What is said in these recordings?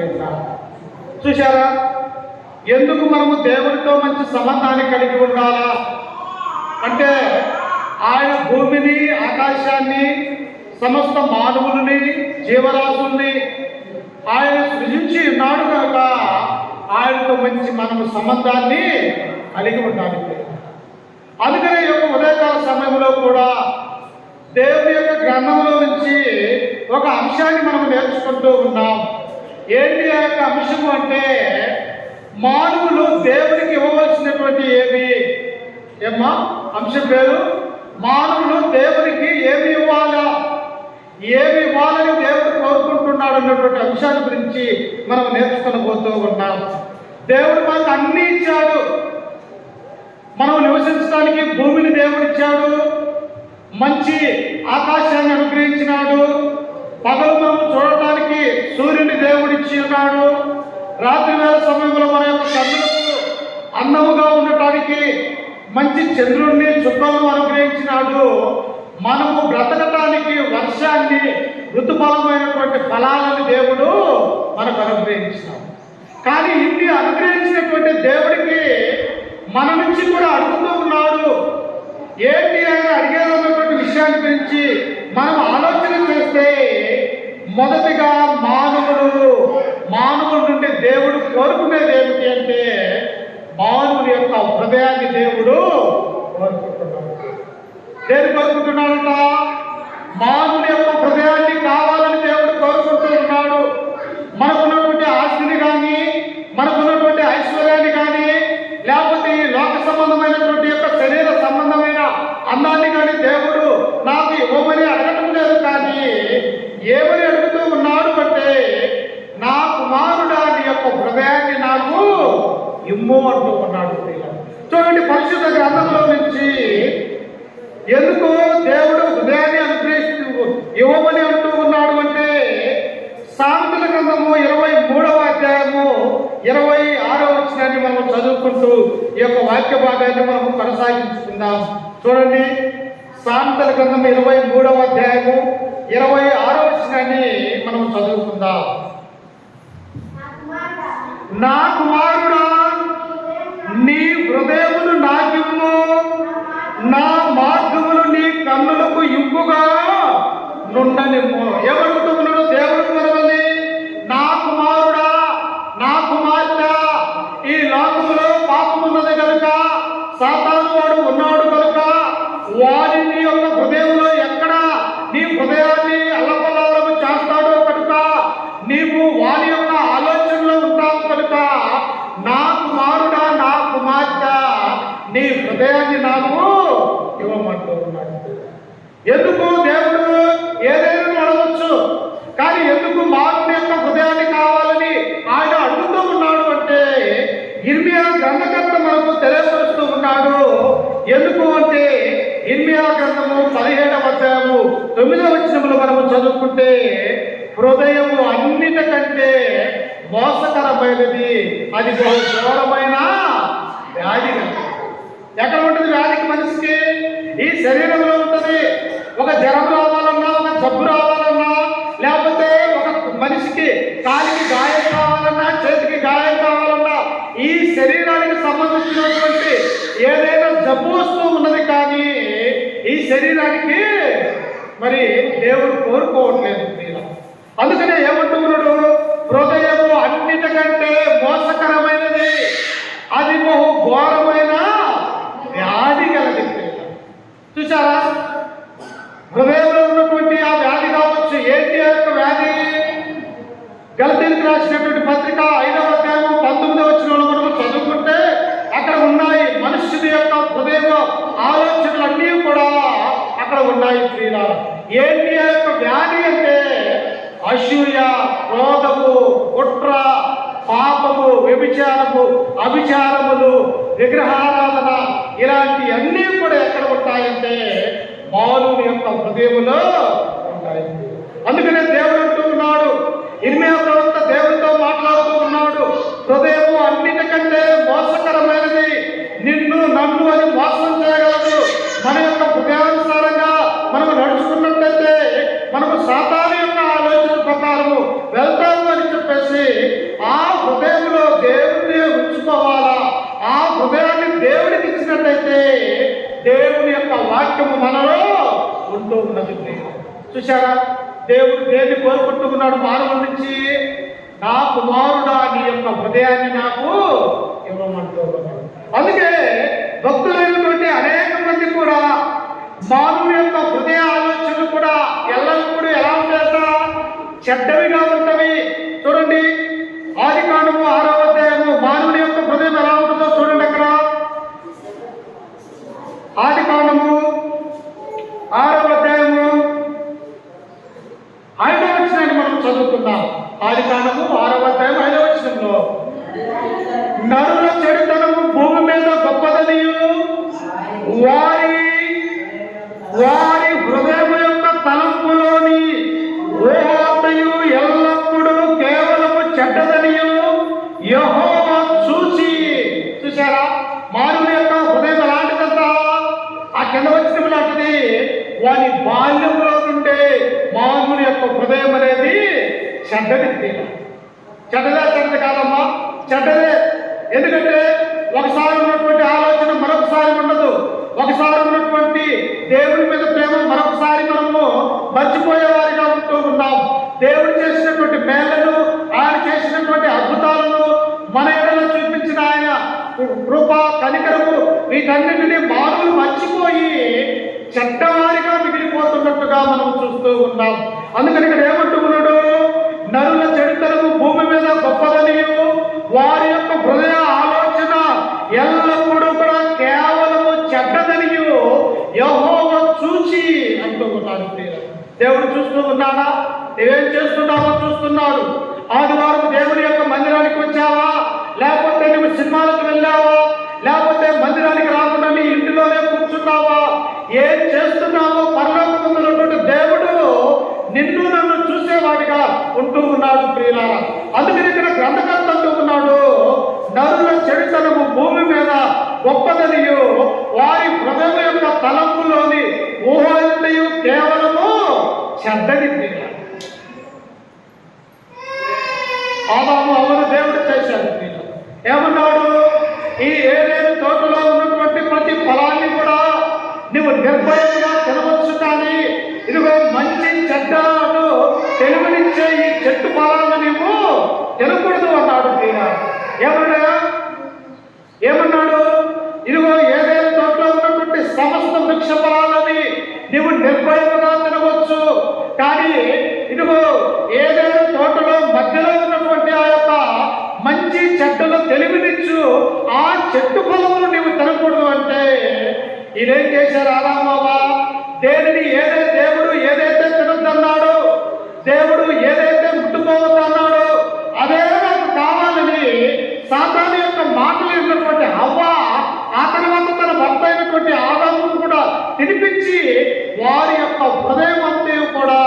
ఉన్నాం. చూశారా, ఎందుకు మనము దేవుడితో మంచి సంబంధాన్ని కలిగి ఉండాలా అంటే, ఆయన భూమిని, ఆకాశాన్ని, సమస్త మానవులని, జీవరాశుల్ని ఆయన సృజించి ఉన్నాడు కనుక ఆయనతో మంచి మనము సంబంధాన్ని కలిగి ఉండాలి. అందుకనే ఈ యొక్క ఉదయకాల సమయంలో కూడా దేవుని యొక్క గ్రంథంలో నుంచి ఒక అంశాన్ని మనం నేర్చుకుంటూ ఉన్నాం. ఏంటి ఆ యొక్క అంశము అంటే, మానవులు దేవునికి ఇవ్వవలసినటువంటి ఏమా అంశం పేరు మానవులు దేవునికి ఏమి ఇవ్వాలని దేవుడు కోరుకుంటున్నాడు అన్నటువంటి అంశాల గురించి మనం నేర్చుకుని పోతూ ఉన్నాం. దేవుడు మనకు అన్ని ఇచ్చాడు. మనం నివసించడానికి భూమిని దేవుడు ఇచ్చాడు, మంచి ఆకాశాన్ని అనుగ్రహించినాడు, పగలు మనం చూడటానికి సూర్యుని దేవుడు ఇచ్చి ఉన్నాడు, రాత్రి వేళ సమయంలో మన యొక్క కన్నులకు అన్నముగా ఉండటానికి మంచి చంద్రుణ్ణి, చుక్కలను అనుగ్రహించినాడు. మనము బ్రతకటానికి వర్షాన్ని, ఋతుఫలమైనటువంటి ఫలాలను దేవుడు మనకు అనుగ్రహించినాడు. కానీ ఇన్ని అనుగ్రహించినటువంటి దేవుడికి మన నుంచి కూడా అడుగుతూ ఉన్నాడు. ఏంటి ఆయన అడిగేదన్నటువంటి విషయాన్ని గురించి మనం ఆలోచన చేస్తే, మొదటిగా మానవుల నుండి దేవుడు కోరుకునేది ఏమిటి అంటే, మానవుని యొక్క హృదయాన్ని దేవుడు కోరుకుంటున్నాడు. దేని కోరుకుంటున్నాడంట? మానవుని యొక్క హృదయాన్ని కావాలని దేవుడు కోరుకుంటూ ఉన్నాడు. మనకున్నటువంటి ఆస్తిని కానీ, మనకున్నటువంటి ఐశ్వర్యాన్ని కానీ, లేకపోతే ఈ లోక సంబంధమైనటువంటి యొక్క శరీర సంబంధమైన అందాన్ని కానీ దేవుడు నాకు ఇవ్వమని అడగటం లేదు. కానీ ఏమని అడుగుతూ ఉన్నాడు అంటే, నా కుమారుడా నీ యొక్క హృదయాన్ని నాకు ఇమ్ము అంటూ ఉన్నాడు. చూడండి, పరిశుద్ధ గ్రంథంలో నుంచి ఎందుకు దేవుడు హృదయాన్ని అనుగ్రహిస్తూ ఇవ్వమని అంటూ ఉన్నాడు అంటే, సామెతల గ్రంథము 23వ అధ్యాయము 26వ వచనాన్ని మనం చదువుకుంటూ ఈ యొక్క వాక్య భాగాన్ని మనం కొనసాగించుకుందాం. చూడండి, సామెతల గ్రంథం 23వ అధ్యాయము 26వ వచనాన్ని మనం చదువుకుందాం. నా కుమారుడా నీ హృదయమును నాకిమ్ము, నా మార్గములు నీ కన్నులకు ఇంపుగా నుండనిమ్ము. ఏమడుగుతున్నాడు దేవుడు మనల్ని? నా కుమారుడా, నా కుమార్తె, ఈ లోకములో పాపం ఉన్నది కనుక, సాతాను వాడు ఉన్నాడు కనుక, వారి నీ యొక్క హృదయంలో ఎక్కడ నీ హృదయాన్ని అల్లకల్లోలము చేస్తాడో కనుక, నీవు వారి యొక్క ఆలోచనలో ఉంటావు కనుక, నా కుమారుడా, నా కుమార్తె, నీ హృదయాన్ని నాకు ఇవ్వమంటూ ఉన్నాడు. ఎందుకు దేవుడు ఏదైనా అడగవచ్చు, కానీ ఎందుకు మానవుని యొక్క హృదయాన్ని కావాలని ఆయన అడుగుతూ ఉన్నాడు అంటే, ఇర్మియా గ్రంథకర్త మనకు తెలియపరుస్తూ ఉన్నాడు. ఎందుకు అంటే, ఇర్మియా గ్రంథము 17వ అధ్యాయము 9వ వచనములో మనము చదువుకుంటే, హృదయము అన్నిటికంటే మోసకరమైనది, అది బహు ఘోరమైన వ్యాధి. ఎక్కడ ఉంటుంది వ్యాధికి? మనిషికి ఈ శరీరంలో ఉంటుంది. ఒక జ్వరం రావాలన్నా, ఒక జబ్బు రావాలన్నా, లేకపోతే ఒక మనిషికి కాలికి గాయం కావాలన్నా, చేతికి గాయం కావాలన్నా, ఈ శరీరానికి సంబంధించినటువంటి ఏదైనా జబ్బు వస్తూ ఉన్నది. కానీ ఈ శరీరానికి మరి దేవుడు కోరుకోవట్లేదు. అందుకనే ఏమంటున్నాడు? హృదయము అన్నిటికంటే మోసకరమైనది, అది బహు ఘోరమైన వ్యాధి కలది. చూసారా, హృదయంలో ఉన్నటువంటి ఆ వ్యాధి కావచ్చు. ఏంటి ఆ యొక్క వ్యాధి? గలతీయులకు రాసినటువంటి పత్రిక 5వ అధ్యాయము 19వ వచనంలో మనం చదువుకుంటే అక్కడ ఉన్నాయి. మనుష్యుని యొక్క హృదయ ఆలోచనలు అన్నీ కూడా అక్కడ ఉన్నాయి. ప్రియులారా, ఏంటి ఆ యొక్క వ్యాధి అంటే, అసూయ, క్రోధము, కుట్ర, పాపము, వ్యభిచారము, అభిచారములు, విగ్రహారాధన, ఇలాంటి అన్నీ కూడా ఎక్కడ ఉంటాయంటే మానవుని యొక్క హృదయములో ఉంటాయి. అందుకనే దేవుడు అంటూ ఉన్నాడు, ఇర్మియా ప్రవక్త దేవుడితో మాట్లాడుతూ ఉన్నాడు, హృదయము అన్నిటికంటే మోసకరమైనది, నిన్ను నన్ను అని మోసం చేయగలదు. మన యొక్క హృదయానుసారంగా మనము నడుచుకున్నట్లయితే మనము సాతాను యొక్క ఆలోచన ప్రకారము వెళ్తాము అని చెప్పేసి గుర్తించినట్లయితే దేవుని యొక్క వాక్యము మనలో ఉంటూ ఉన్నది. చూశారా, దేవుడు దేన్ని కోరుకుంటున్నాడు మానవుల నుంచి? నా కుమారుడా నీ యొక్క హృదయాన్ని నాకు ఇవ్వమంటూ ఉన్నాడు. అందుకే భక్తులైనటువంటి అనేక మంది కూడా మానవుని యొక్క హృదయ ఆలోచనలు కూడా ఎల్లప్పుడూ ఎలా ఉంటాయట? చెడ్డవిగా ఉంటవి. చూడండి, ఆదికాండము 6వ అధ్యాయము మానవుని యొక్క హృదయం ఎలా ఉంటుందో చూడండి. అక్కడ ఆదికాండము 6వ అధ్యాయము 5వ వచనాన్ని మనం చదువుకుందాం. ఆదికాండము 6వ అధ్యాయం 5వ వచనంలో, నరుల చెడుతనము భూమి మీద గొప్పదనియు వారి హృదయం యొక్క తలంపులోని ఊహయు ఎల్లప్పుడూ కేవలము చెడ్డదనియు యెహోవా చూశారా, మానవుని యొక్క హృదయం ఎలాంటిదంట? ఆ కింద వచ్చిన లాంటిది. వారి బాల్యంలో నుండే మానవుని యొక్క హృదయం అనేది చెడ్డది. చెడ్డది కాదమ్మా, చెడ్డదే. ఎందుకంటే ఒకసారి ఉన్నటువంటి ఆలోచన మరొకసారి ఉండదు. ఒకసారి ఉన్నటువంటి దేవుడి మీద ప్రేమ మరొకసారి మనము మర్చిపోయేవారిగా ఉంటూ ఉన్నాం. దేవుడు చేసినటువంటి మేళ్లను, ఆయన చేసినటువంటి అద్భుతాలను, మన ఎడలో చూపించిన ఆయన కృప, కనికరము, వీటన్నిటినీ మానవులు మర్చిపోయి చెడ్డవారిగా మిగిలిపోతున్నట్టుగా మనం చూస్తూ ఉన్నాం. అందుకని ఇక్కడ ఏమంటూ ఉన్నాడు? నరుల చెడుతనము భూమి మీద గొప్పదనియు వారి యొక్క హృదయ ఆలోచన ఎల్లప్పుడూ కూడా కేవలము చెడ్డదనియు యెహోవా చూచి అంటూ ఉన్నాడు. దేవుడు చూస్తూ ఉన్నాడా? నువ్వేం చేస్తున్నావో చూస్తున్నాడు. ఆదివారం దేవుని యొక్క మందిరానికి వచ్చావా? లేకపోతే నువ్వు సినిమాలకు వెళ్ళావా? లేకపోతే మందిరానికి రాకుండా నీ ఇంటిలోనే కూర్చున్నావా? ఏం చేస్తున్నావో పరలోకమున్నటువంటి దేవుడు నిన్ను నన్ను చూసేవాడిగా ఉంటూ ఉన్నాడు ప్రియులారా. అందుకని ఇక్కడ గ్రంథకర్త అంటూ ఉన్నాడు, నరుల చెడుతనము భూమి మీద గొప్పదనియు వారి హృదయం యొక్క తలంపులోని ఊహయు కేవలము చెడ్డది. ఆదాము అవ్వను దేవుడు చేశాడు. ఏమన్నాడు? ఈ ఏదైనా తోటలో ఉన్నటువంటి ప్రతి ఫలాన్ని కూడా నువ్వు నిర్భయంగా తినవచ్చు, కానీ ఇదిగో మంచి చెడ్డను తెలుగునిచ్చే ఈ చెట్టు ఫలాలను నువ్వు తినకూడదు అన్నాడు. ఏమన్నాడు? ఇదిగో ఏదైనా తోటలో ఉన్నటువంటి సమస్త వృక్ష ఫలాలని నువ్వు నిర్భయంగా తినవచ్చు, కానీ ఇదిగో ఏదైనా తోటలో మధ్యలో ఉన్నటువంటి ఆ యొక్క మంచి చెట్టును తెలివినిచ్చు ఆ చెట్టు ఫలములు నువ్వు తినకూడదు అంటే ఇదేం చేశారు ఆదామవ్వ? దేవుడు ఏదైతే తినొద్దన్నాడో, దేవుడు ఏదైతే ముట్టుకోవద్దన్నాడో అదే నాకు కావాలని సాతాను యొక్క మాటలు ఉన్నటువంటి హవ్వ ఆ తర్వాత తన భర్త అయినటువంటి ఆదామును కూడా తినిపించి వారి యొక్క హృదయం అంతా కూడా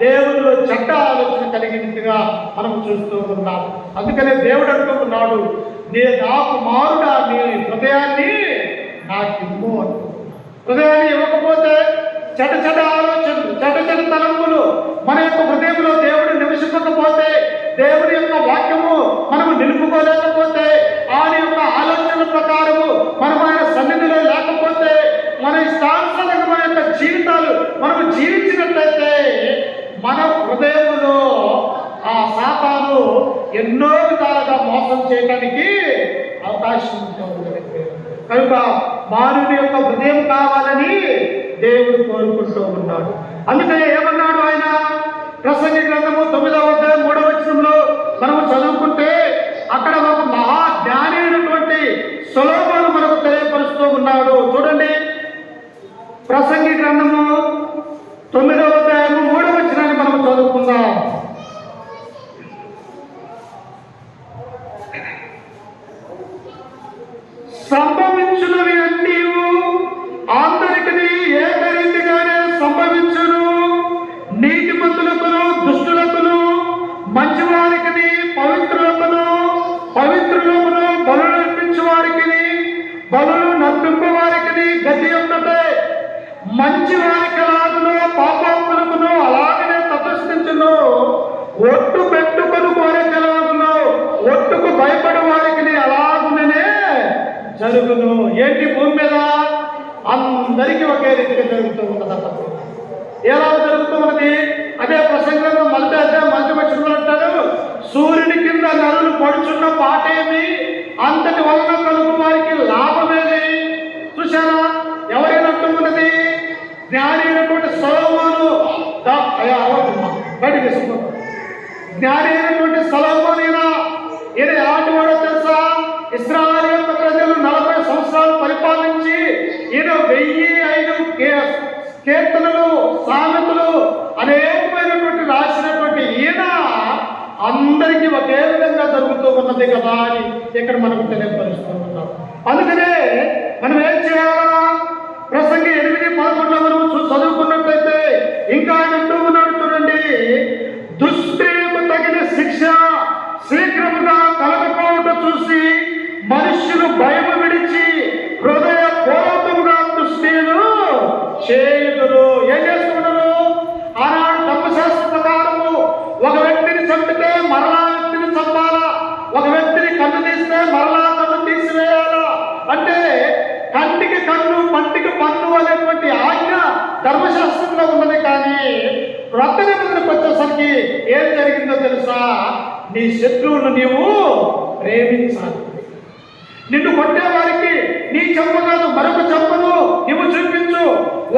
దేవుడు చెడ్డ ఆలోచన కలిగినట్టుగా మనం చూస్తూ ఉన్నాం. అందుకనే దేవుడు అంటూ ఉన్నాడు, నా కుమారుడా నీ హృదయాన్ని నాకు ఇవ్వు అంటూ. హృదయాన్ని ఇవ్వకపోతే చెడ్డ ఆలోచనలు, చెడ్డ తలంపులు మన యొక్క హృదయంలో దేవుడు నివసించకపోతే, దేవుడి యొక్క వాక్యము మనము నిలుపుకోలేకపోతే, ఆయన యొక్క ఆలోచన ప్రకారము మనం ఆయన సన్నిధిలో లేకపోతే, మన ఇష్టానుసారంగా మన యొక్క జీవితాలు మనము జీవించినట్లయితే మన హృదయంలో ఆ సాతాను ఎన్నో విధాలుగా మోసం చేయడానికి అవకాశం ఉంటుంది. కనుక మానవుని యొక్క హృదయం కావాలని దేవుడు కోరుకుంటూ ఉన్నాడు. అందుకని ఏమన్నాడు ఆయన? ప్రసంగి గ్రంథము 9వ అధ్యాయం 3వ వచనంలో మనము చదువుకుంటే అక్కడ ఒక మహా జ్ఞాని అయినటువంటి సొలొమోను మనకు తెలియపరుస్తూ ఉన్నాడు. చూడండి, ప్రసంగి గ్రంథము 9వ అధ్యాయము 3వ వచనాన్ని మనం చదువుకుందాం. సంభవించున్నవి అన్నీ అందరికీ ఏకరీతిగానే సంభవించును. నీతిమంతులకును దుష్టులకును, మంచివారికి పవిత్రులకును బలులు అర్పించు వారికి బలులు నర్పింపు వారికి గతి ఉన్నట్టే మంచి వారికి అలాగను పాపాత్ములకును అలాగనే తపస్సించును. ఒట్టు పెట్టుకుని కోరికలాగును ఒట్టుకు భయపడి వారికి అలాగునే జరుగును. ఏంటి భూమి మీద అందరికీ ఒకే రీతిగా జరుగుతూ ఉన్నదంట. ఎలా జరుగుతూ ఉన్నది? అదే ప్రసంగంలో మొదటి వచనంలో అంటారు, సూర్యుని కింద నరులు పడుచున్న పాటేమి, అంతటి వలన కలుగు వారికి లాభమేది. చూశారా? ఎవరైనట్టు ఉన్నది? జ్ఞాని అయినటువంటి సొలొమోను బయట తీసుకుంటాం. జ్ఞాని అయినటువంటి సొలొమోను ఈయన ఎలాంటి వాడో తెలుసా? ఇశ్రాయేలు యొక్క ప్రజలు 40 సంవత్సరాలు పరిపాలించి ఈయన 1005 కీర్తనలు, సామెతలు అనేకమైనటువంటి రాసినటువంటి ఈయన అందరికీ ఒకే విధంగా జరుగుతూ ఉన్నది కదా అని ఇక్కడ మనకు తెలియపరుస్తూ ఉన్నాం. అందుకనే మనం ఏం చేయాలా? ప్రసంగి 8:11 మనం చదువుకున్నట్లయితే ఇంకా ఆయన అంటూ ఉన్నాడు, చూడండి, దుష్క్రియకు తగిన శిక్ష శీఘ్రముగా కలగకపోవటం చూసి మనుష్యులు భయము విడిచి హృదయ పూర్వకముగా దుష్క్రియలు చేయుదురు. ఏం చేస్తున్నారు? ఆనాడు ధర్మశాస్త్ర ప్రకారము ఒక వ్యక్తిని చంపితే మరలా వ్యక్తిని చంపాలా, ఒక వ్యక్తిని కన్ను తీస్తే మరలా కన్ను తీసివేయాలా. అంటే కంటికి కన్ను పంటికి పన్ను అనేటువంటి ఆజ్ఞ ధర్మశాస్త్రంలో ఉన్నది. కానీ క్రొత్త నిబంధనకు వచ్చేసరికి ఏం జరిగిందో తెలుసా? నీ శత్రువును నీవు ప్రేమించాలి. నిన్ను కొట్టేవారికి నీ చెంప కాదు మరొక చెంపను నీవు చూపించు.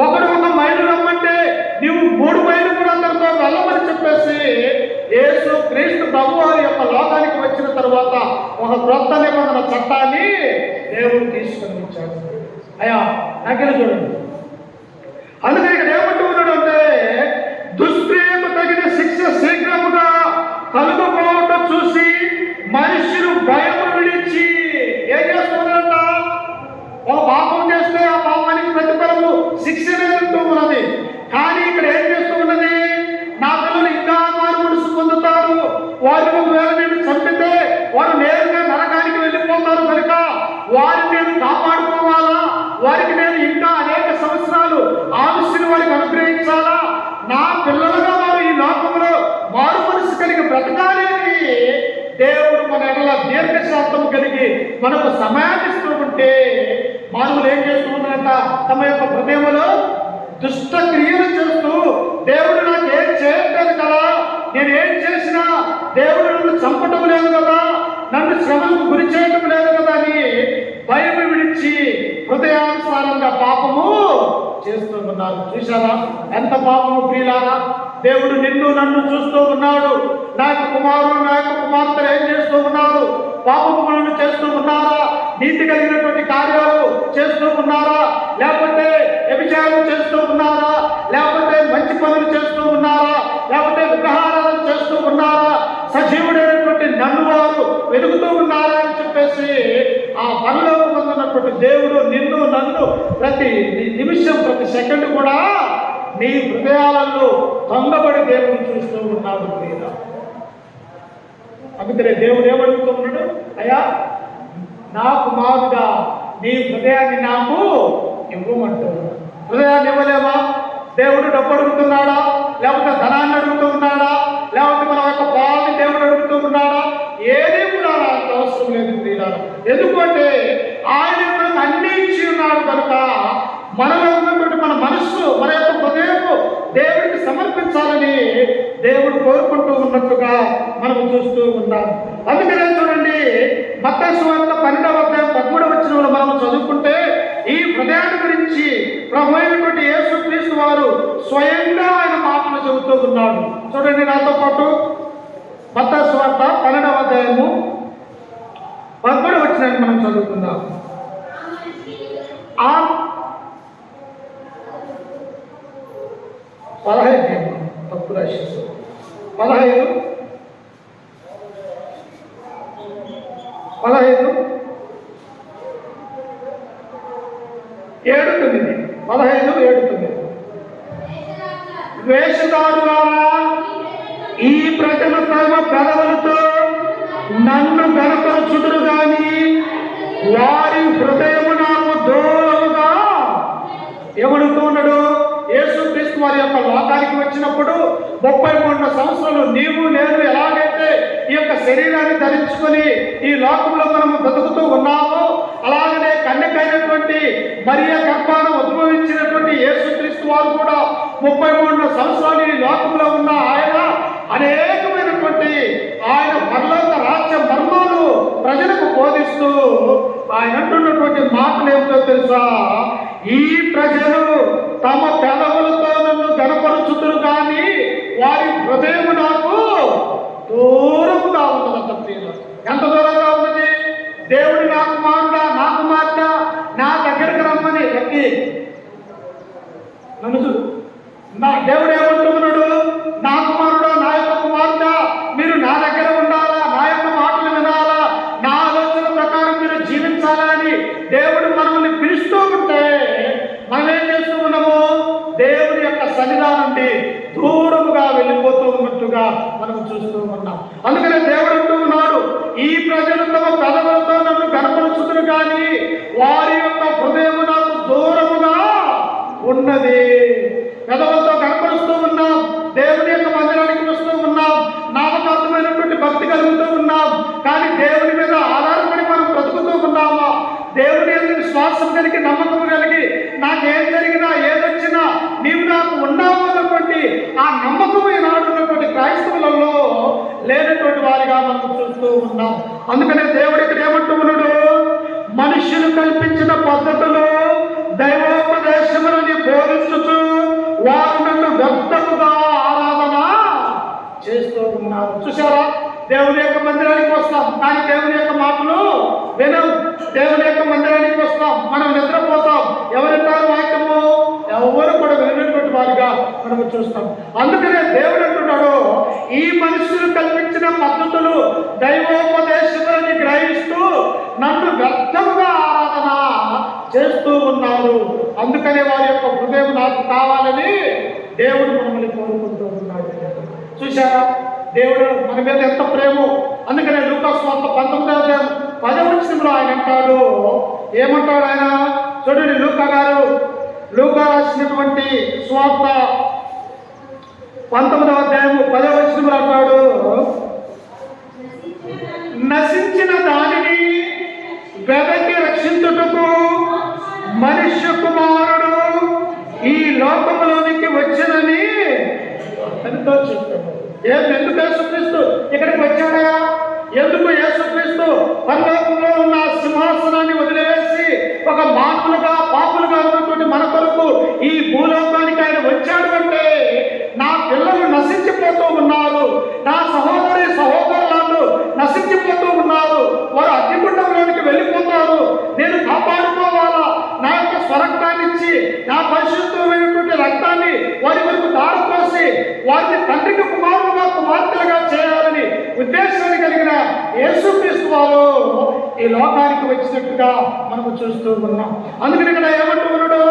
ఒకడు ఒక మైలు రమ్మంటే నీవు 3 మైళ్ళు కూడా అందరితో వెళ్ళమని చెప్పేసి యేసు క్రీస్తు ప్రభువారి యొక్క లోకానికి వచ్చిన తర్వాత ఒక క్రొత్త నిబంధన చట్టాన్ని దేవుడు తీసుకొని వచ్చాడు. అయ్యా నాకెళ్ళి చూడండి. అందుకని ఇక్కడ ఏమంటూ ఉన్నాడు అంటే, దుష్క్రియకు తగిన శిక్ష శీఘ్రముగా కలుగుకోవటం చూసి మనుషులు భయము విడిచి ఏం చేస్తున్నారంట? ఒక పాపం చేస్తే ఆ పాపానికి ప్రతిఫలము శిక్షనే ఉంటూ ఉన్నది. కానీ ఇక్కడ ఏం చేస్తూ ఉన్నది? నా పిల్లలు ఇంకా మారు మనసు పొందుతారు, వారిని ఒకవేళ నేను చంపితే వారు నేరుగా నరకానికి వెళ్ళిపోతారు కనుక వారిని నేను కాపాడుకోవాలా, వారికి నేను ఇంకా అనేక సంవత్సరాలు ఆయుష్ని వారికి అనుగ్రహించాలా, నా పిల్లలుగా వారు ఈ లోకంలో మారు మనసు కలిగి బ్రతకాలి అని దేవుడు మన ఎడల దీర్ఘశాంతం కలిగి మనకు సమయాన్నిస్తూ ఉంటే మానవులు ఏం చేస్తూ ఉన్నారంట? తమ యొక్క హృదయంలో దుష్ట క్రియలు చేస్తూ దేవుడు నాకు ఏం చేయట్లేదు కదా, నేను ఏం చేసినా దేవుడు నన్ను చంపటం లేదు కదా, నన్ను శ్రమకు గురి చేయటం లేదు కదా అని భయం విడిచి హృదయానుసారంగా పాపము చేస్తూ ఉన్నారు. చూశారా ఎంత పాపము ప్రియులారా? దేవుడు నిన్ను నన్ను చూస్తూ ఉన్నాడు. నా యొక్క కుమారుడు నా యొక్క కుమార్తెలు ఏం చేస్తూ ఉన్నారు? పాపము పనులు చేస్తూ ఉన్నారా? నీతి కలిగినటువంటి కార్యాలు చేస్తూ ఉన్నారా? లేకపోతే వ్యభిచారం చేస్తూ ఉన్నారా? లేకపోతే మంచి పనులు చేస్తూ ఉన్నారా? లేకపోతే విగ్రహారాధన చేస్తూ ఉన్నారా? సజీవుడైనటువంటి నన్ను వారు వెలుగుతూ ఉన్నారా అని చెప్పేసి ఆ పనిలో పొందినటువంటి దేవుడు నిన్ను నన్ను ప్రతి నిమిషం ప్రతి సెకండ్ కూడా నీ హృదయాలలో తొందరపడి దేవుడు చూస్తూ ఉన్నాడు ప్రియుడా. అందుకనే దేవుడు ఏమడుగుతూ ఉన్నాడు? అయ్యా నా కుమారుడా నీ హృదయాన్ని నాకు ఇవ్వమంటున్నాడు. హృదయాన్ని ఇవ్వలేమా? దేవుడు డబ్బు అడుగుతున్నాడా? లేకపోతే ధనాన్ని అడుగుతూ ఉన్నాడా? లేకపోతే మన యొక్క బాలని దేవుడు అడుగుతూ ఉన్నాడా? ఏది కూడా అంత అవసరం లేదు ప్రియులారా. ఎందుకంటే ఆయన మనకు అన్ని ఇచ్చి ఉన్నాడు కనుక మనలో ఉన్నటువంటి మన మనస్సు మన యొక్క హృదయము దేవుడికి సమర్పించాలని దేవుడు కోరుకుంటూ ఉన్నట్టుగా మనం చూస్తూ ఉన్నాం. అందుకనే చూడండి, మత్తయి సువార్త 12:13 మనం చదువుకుంటే ఈ హృదయాన్ని గురించి ప్రభు అయినటువంటి యేసుక్రీస్తు వారు స్వయంగా ఆయన మాటలు చెబుతూ ఉన్నాడు. చూడండి నాతో పాటు మత్తయి సువార్త 12:13 మనం చదువుకుందాం. ఆ 15 తప్పు రాశారు. 15 7:9 వేషధారులారా ఈ ప్రజలు తమ పెదవులతో నన్ను గనపరచుదురు గాని వారి హృదయము నాకు దూరముగా. ఎవడుతూ ఉన్నాడు? యేసుక్రీస్తు వారి యొక్క లోకానికి వచ్చినప్పుడు 33 సంవత్సరాలు నీవు నేను ఎలాగైతే ఈ యొక్క శరీరాన్ని ధరించుకొని ఈ లోకంలో మనం బ్రతుకుతూ ఉన్నాము. అలాగనే కన్యకైనటువంటి మరియ గర్భాన ఉద్భవించినటువంటి యేసుక్రీస్తు వారు కూడా 33 సంవత్సరాలు ఈ లోకంలో ఉన్న ఆయన అనేకమైనటువంటి ఆయన పరలోక రాజ్య మర్మాలు ప్రజలకు బోధిస్తూ ఆయన అంటున్నటువంటి మాటలు ఏమిటో తెలుసా? ఈ ప్రజలు తమ పెదవులతో నన్ను గణపరుచుతురు కానీ వారి హృదయం నాకు దూరముగా ఉన్నదంట. ప్రియులు, ఎంత దూరంగా ఉన్నది? దేవుడు నా కుమారుడా, నా కుమార్తె నా దగ్గరికి రమ్మని వ్యక్తి నన్ను నా దేవుడు ఏమంటున్నాడు? నా కుమారుడు, నా యొక్క కుమార్తె మీరు నా దగ్గర ఉండాలా, నా యొక్క మాటలు వినాలా, నా ఆలోచన ప్రకారం మీరు జీవించాలా అని దేవుడు మనల్ని పిలుస్తూ ఉంటే మనం ఏం చేస్తూ ఉన్నాము? దేవుడి యొక్క సన్నిధానం నుండి దూరముగా వెళ్ళిపోతూ ఉన్నట్టుగా మనం చూస్తూ ఉన్నాం. అందుకనే దేవుడు అంటూ ఉన్నాడు, ఈ ప్రజలు తమ పెదవులతో నన్ను గణపరుచుతురు కానీ వారి యొక్క హృదయం నాకు దూరముగా ఉన్నది. పెదవులతో గణపరుస్తూ ఉన్నాం, దేవుని యొక్క మందిరానికి వస్తూ ఉన్నాం, నామకార్థమైనటువంటి భక్తి కలుగుతూ ఉన్నాం, కానీ దేవుని మీద ఆధారపడి మనం బ్రతుకుతూ ఉన్నామా? దేవుని యొక్క విశ్వాసం కలిగి, నమ్మకం కలిగి, నాకేం జరిగినా ఏదొచ్చినా నీవు నాకు ఉన్నావు అన్నటువంటి ఆ నమ్మకమైన ఉన్నటువంటి క్రైస్తవులలో లేనటువంటి వారిగా మనం చూస్తూ ఉన్నాం. అందుకనే దేవుడు ఇక్కడ ఏమంటూ ఉన్నాడు? మనుషులు కల్పించిన పద్ధతులు దైవోపదేశములని బోధించుతూ వారు నన్ను వ్యర్థముగా ఆరాధన చేస్తూ ఉన్నారు. చూసారా? దేవుని యొక్క మందిరానికి వస్తాం కానీ దేవుని యొక్క మాటలు వినం. దేవుని యొక్క మందిరానికి వస్తాం, మనం నిద్రపోతాం. ఎవరంటారు వాక్యము? ఎవరు కూడా వినటువంటి వారిగా మనము చూస్తాం. అందుకనే దేవుడు అంటున్నాడు, ఈ మనుషులు కల్పించిన పద్ధతులు దైవోపదేశములని గ్రహిస్తూ నన్ను వ్యర్థముగా ఆరాధన చేస్తూ ఉన్నారు. అందుకనే వారి యొక్క హృదయం నాకు కావాలని దేవుడు మనల్ని కోరుకుంటూ ఉన్నాడు. చూశారా? దేవుడు మన మీద ఎంత ప్రేమో. అందుకనే లూకా సువార్త 19:10 ఆయన అంటాడు, ఏమంటాడు ఆయన? చూడండి, లూకా రాసినటువంటి సువార్త 19:10 అంటాడు, నశించిన దానిని వెదకి రక్షించుటకు మనుష్య కుమారుడు ఈ లోకములోనికి వచ్చినని ఎంతో చెప్పాడు. ఎందుకు యేసుక్రీస్తు ఇక్కడికి వచ్చాడా? ఎందుకు యేసుక్రీస్తు పరలోకంలో ఉన్న సింహాసనాన్ని వదిలివేసి ఒక మానవులుగా, పాపులుగా ఉన్నటువంటి మన కొరకు ఈ భూలోకానికి ఆయన వచ్చాడు అంటే, నా పిల్లలు నశించిపోతూ ఉన్నారు, నా సహోదరి సహోదరులను నశించిపోతూ ఉన్నారు, వారు అగ్నిగుండంలోనికి వెళ్ళిపోతారు, నేను కాపాడుకోవాలా, నా యొక్క స్వరక్తాన్ని ఇచ్చి నా పరిశుద్ధమైనటువంటి రక్తాన్ని వారి వరకు దారిపోసి వారిని తండ్రికి కుమారులుగా, కుమార్తెలుగా చేయాలని ఉద్దేశాన్ని కలిగిన యేసుక్రీస్తు వారు ఈ లోకానికి వచ్చినట్టుగా మనము చూస్తూ ఉన్నాం. అందుకని ఇక్కడ ఏమంటూ ఉన్నాడు?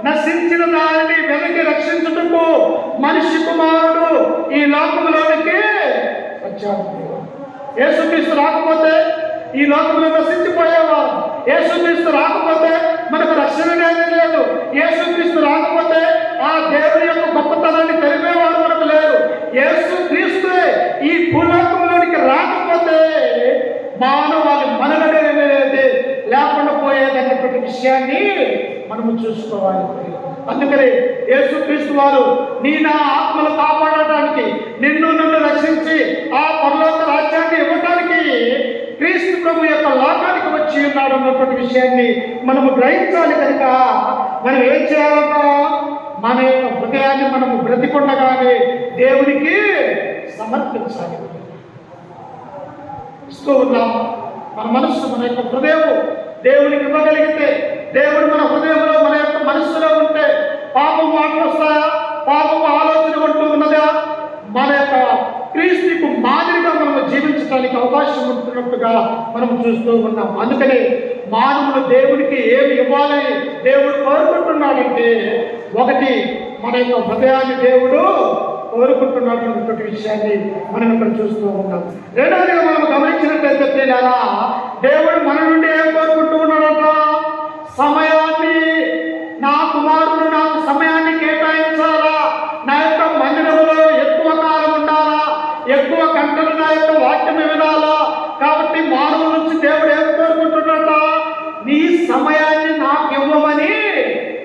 నశించిన దానిని వెనక్కి రక్షించుటకు మనిషి కుమారుడు ఈ లోకంలోనికి వచ్చాడు. యేసుక్రీస్తు రాకపోతే ఈ లోకంలో నశించిపోయేవారు. యేసుక్రీస్తు రాకపోతే మనకు రక్షణ అనేది లేదు. యేసుక్రీస్తు రాకపోతే ఆ దేవుని యొక్క గొప్పతనాన్ని తెలిపేవారు మనకు లేరు. యేసుక్రీస్తే ఈ భూలోకంలోనికి రాకపోతే మానవాళి మనగడేది లేకుండా పోయేదన్నటువంటి విషయాన్ని మనము చూసుకోవాలి. అందుకని యేసుక్రీస్తు వారు నా ఆత్మను కాపాడటానికి, నిన్ను నన్ను రక్షించి ఆ పరలోక రాజ్యాన్ని ఇవ్వడానికి క్రీస్తు ప్రభు యొక్క లోకానికి వచ్చి ఉన్నాడు అన్నటువంటి విషయాన్ని మనము గ్రహించాలి. కనుక మనం ఏం చేయాలంట? మన యొక్క హృదయాన్ని మనము బ్రతికొండగానే దేవునికి సమర్పించాలి. ఇస్తూ ఉన్నాము మన మనస్సు, మన యొక్క హృదయం దేవునికి ఇవ్వగలిగితే, దేవుడు మన హృదయంలో, మన యొక్క మనస్సులో ఉంటే పాపం మాటలు వస్తాయా? పాపం ఆలోచన ఉంటూ ఉన్నదా? మన యొక్క క్రీస్తుకు మాదిరిగా మనము జీవించడానికి అవకాశం ఉంటున్నట్టుగా మనం చూస్తూ ఉన్నాం. అందుకనే మానవులు దేవునికి ఏమి ఇవ్వాలని దేవుడు కోరుకుంటున్నాడంటే, ఒకటి మన యొక్క హృదయాన్ని దేవుడు కోరుకుంటున్నాడు అన్నటువంటి విషయాన్ని మనం ఇక్కడ చూస్తూ ఉన్నాం. రెండవదిగా మనం గమనించినట్లయితే దేవుడు మన నుండి ఏం కోరుకుంటూ ఉన్నాడంట? సమయాన్ని. నా కుమారుడు నాకు సమయాన్ని కేటాయించాలా, నా యొక్క మందిరంలో ఎక్కువ కాలం ఉండాలా, ఎక్కువ గంటలు నా యొక్క వాక్యం వినాలా. కాబట్టి మానవుల నుంచి దేవుడు ఏం కోరుకుంటున్నట? నీ సమయాన్ని నాకు ఇవ్వమని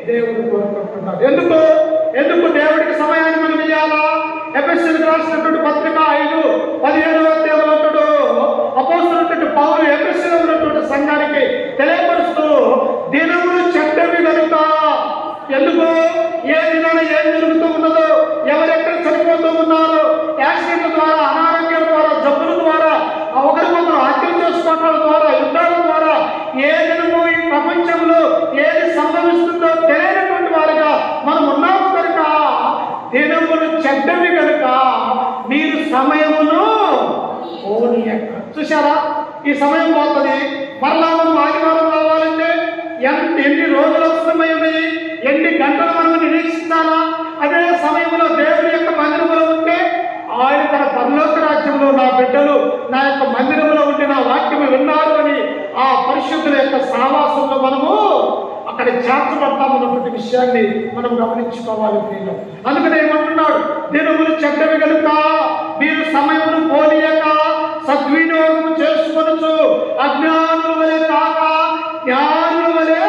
దేవుడు కోరుకుంటున్నాడు. ఎందుకు దేవుడికి సమయాన్ని మనం ఇవ్వాలా? ఎఫెసీయులకు రాసినటువంటి పత్రిక 5:17 అంటాడు అపోస్తలుడైన పౌలు ఎఫెసీయులో ఉన్నటువంటి సంఘానికి తెలియపరుస్తూ, దినములు చెడ్డవి కనుక. ఎందుకు? ఏ దినాన ఏం జరుగుతూ ఉన్నదో, ఎవరెక్కడ చనిపోతూ ఉన్నారో, యాక్సిడెంట్ల ద్వారా, అనారోగ్యం ద్వారా, జబ్బుల ద్వారా, ఒకరికొకరు హత్యలు చేసుకోవడం ద్వారా, యుద్ధాల ద్వారా ఏ దినము ఈ ప్రపంచంలో ఏది సంభవిస్తుందో తెలియనటువంటి వారిగా మనం ఉన్నాము కనుక, దినములు చెడ్డవి కనుక మీరు సమయమును పోనీయక. చూసారా, ఈ సమయం పోతుంది. మరలా మనం ఆదివారం రావాలంటే ఎన్ని రోజులు అవసరమైనవి, ఎన్ని గంటలు మనం నిరీక్షించాలా? అదే సమయంలో దేవుని యొక్క మందిరంలో ఉంటే ఆయన తన పరలోక రాజ్యంలో నా బిడ్డలు నా యొక్క మందిరంలో ఉండి నా వాక్యం విన్నారు అని ఆ పరిశుద్ధుల యొక్క సావాసంలో మనము అక్కడ చేర్చబడతామన్నటువంటి విషయాన్ని మనం గమనించుకోవాలి. అందుకనే ఏమంటున్నాడు? దినములు చెడ్డవి కనుక మీరు సమయమును పోనీయక సద్వినియోగం చేసుకొనొచ్చు, అజ్ఞానుల వలె కాక జ్ఞానుల వలె.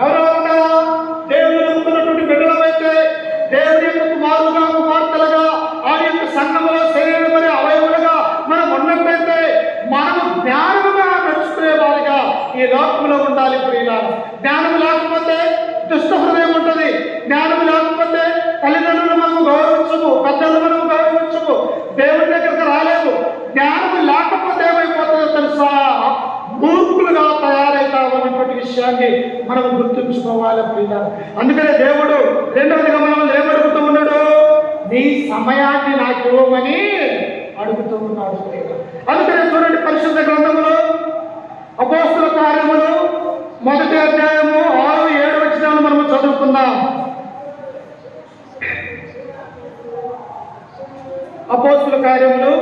ఎవరెవరుగా దేవుని నమ్ముకున్నటువంటి బిడ్డలమైతే, దేవుని యొక్క కుమారులుగా కుమార్తెలుగా ఆయన యొక్క సంఘములో శరీరం అనే అవయవులుగా మనం ఉన్నట్లయితే మనము జ్ఞానముగా నడుచుకునే వారిగా ఈ లోకంలో ఉండాలి. ప్రియులారా, జ్ఞానం లేకపోతే దుష్ట హృదయం ఉంటుంది. జ్ఞానం లేకపోతే తల్లిదండ్రులు మనము గౌరవించము, పెద్దలు మనము గౌరవించము, దేవుని దగ్గరకు రాలేము. జ్ఞానం లేకపోతే ఏమైపోతుందో తెలుసా? మూర్ఖులుగా తయారైతామన్నటువంటి విషయాన్ని మనం గుర్తుంచుకోవాలి ప్రియులారా. అందుకనే దేవుడు రెండవదిగా మనం ఏమడుగుతూ ఉన్నాడు? నీ సమయాన్ని నాకు ఇవ్వమని అడుగుతూ ఉన్నాడు. అందుకనే చూడండి, పరిశుద్ధ గ్రంథములో అపోస్తల కార్యములు 1వ అధ్యాయము 6-7 వచనాలు మనము చదువుకుందాం. అపోస్తల కార్యములు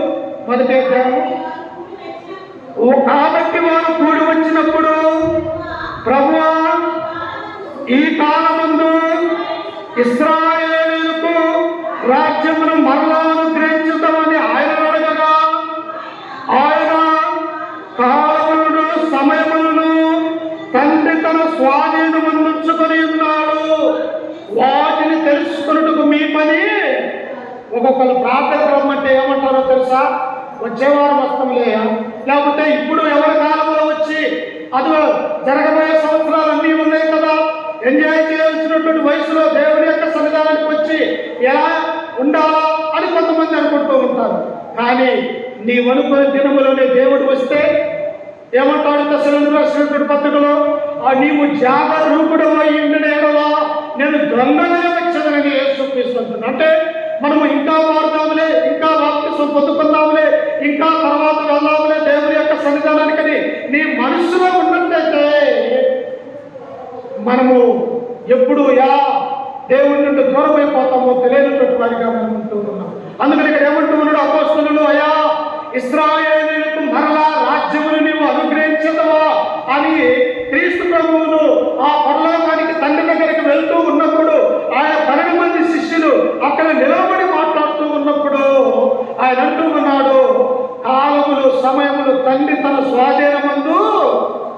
1వ అధ్యాయము. కాబట్టి వారు కూడి వచ్చినప్పుడు, ప్రభువా, ఈ కాలమందు ఇశ్రాయేలుకు రాజ్యమును మరలా అనుగ్రహించుతామని ఆయన అడగగా, ఆయన కాలములను సమయములను తండ్రి తన స్వాధీనమందుకొని ఉన్నాడు, వాటిని తెలుసుకున్నట్టుకు మీ పని. ఒక్కొక్కరు ప్రార్థన రమ్మంటే ఏమంటారో తెలుసా? వచ్చేవారు వస్తాంలే, లేకపోతే ఇప్పుడు ఎవరి కాలంలో వచ్చి అది జరగబోయే సంవత్సరాలు అన్నీ ఉన్నాయి కదా, ఎంజాయ్ చేయాల్సినటువంటి వయసులో దేవుని యొక్క సన్నిధానానికి వచ్చి ఎలా ఉండాలా అని కొంతమంది అనుకుంటూ ఉంటారు. కానీ నీ అనుకునే దినములోనే దేవుడు వస్తే ఏమంటాడు? దశరథుడు రాసినటువంటి పత్రికలో, నీవు జాగరూకుడు అయ్యిండేలా నేను దొంగగా వచ్చేదని యేసుక్రీస్తు. అంటే మనము ఇంకా వాడదాములే, ఇంకా బాప్తిసం పొందుకుందాములే, ఇంకా తర్వాత వెళ్దాములే దేవుని యొక్క సన్నిధానానికని నీ మనసులో ఉన్నట్టయితే మనము ఎప్పుడు ఎలా దేవుడి నుండి దూరం అయిపోతామో తెలియనటువంటి వారిగా మనం ఉంటూ ఉన్నాం. అందుకని ఇక్కడ ఏమంటూ ఉన్నాడు అపోస్తలులు, అయా ఇశ్రాయేలీయులకు మరలా రాజ్యమును నీవు అనుగ్రహించదవా అని క్రీస్తు ప్రభువును ఆ పరలోకానికి తండ్రి దగ్గరికి వెళ్తూ ఉన్నప్పుడు ఆయన 12 మంది శిష్యులు అక్కడ నిలబడి మాట్లాడుతూ ఉన్నప్పుడు ఆయన అంటూ ఉన్నాడు, కాలములు సమయములు తండ్రి తన స్వాధీనమందు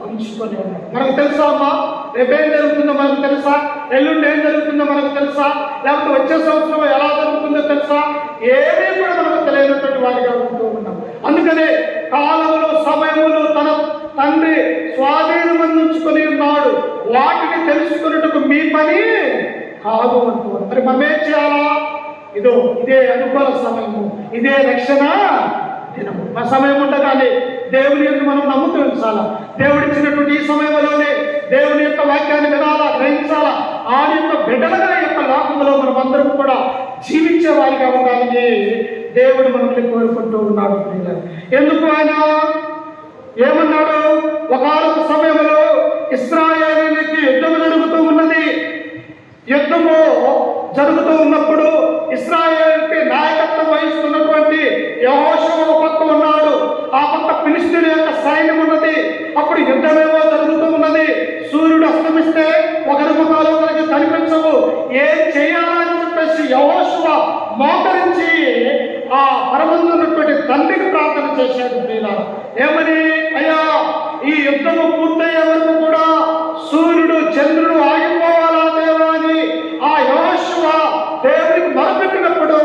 ఉంచుకొని ఉన్నాడు. మనకు తెలుసా అమ్మా? రేపేం జరుగుతుందో మనకు తెలుసా? ఎల్లుండి ఏం జరుగుతుందో మనకు తెలుసా? లేకపోతే వచ్చే సంవత్సరం ఎలా జరుగుతుందో తెలుసా? ఏమీ కూడా మనకు తెలియనటువంటి వారిగా ఉంటూ ఉన్నాం. అందుకనే కాలములు సమయములు తన తండ్రి స్వాధీనమందుకొని ఉన్నాడు, వాటిని తెలుసుకున్నట్టుకు మీ పని కాదు అంటూ. మరి మనం ఏం చేయాలా? ఇదే అనుకూల సమయము, ఇదే రక్షణ దినము. ఆ సమయం ఉండగానే దేవుని యొక్క మనం నమ్ముతూ ఉంచాలా. దేవుడిచ్చినటువంటి ఈ సమయంలోనే దేవుని యొక్క వాక్యాన్ని వినాలా, గ్రహించాలా. ఆయన యొక్క బిడ్డలుగా యొక్క లోకంలో మనం అందరం కూడా జీవించే వారిగా ఉండాలని దేవుడు మనల్ని కోరుకుంటూ ఉన్నాడు. ఎందుకు ఆయన ఏమన్నాడు? ఒకనొక సమయంలో ఇశ్రాయేలీయులకి యుద్ధము జరుగుతూ ఉన్నది. యుద్ధము జరుగుతూ ఉన్నప్పుడు ఇశ్రాయేలుకి నాయకత్వం వహిస్తున్నటువంటి యెహోషువ ఒక పక్క ఉన్నాడు, ఆ పక్క ఫిలిష్తీయుల యొక్క సైన్యం ఉన్నది. అప్పుడు యుద్ధమేమో జరుగుతూ ఉన్నది. సూర్యుడు అస్తమిస్తే ఒకరి ముఖాలు ఒకరికి కనిపించవు. ఏం చేయాలని చెప్పేసి యెహోషువ మోకరించి ఆ పరమందున్నటువంటి తండ్రికి ప్రార్థన చేశాడు ప్రియులారా. ఏమని? అయ్యా, ఈ యుద్ధము పూర్తయ్యే వరకు కూడా సూర్యుడు చంద్రుడు ఆగిపోవాలా దేవా అని ఆ యెహోషువ దేవుడికి మొరపెట్టినప్పుడు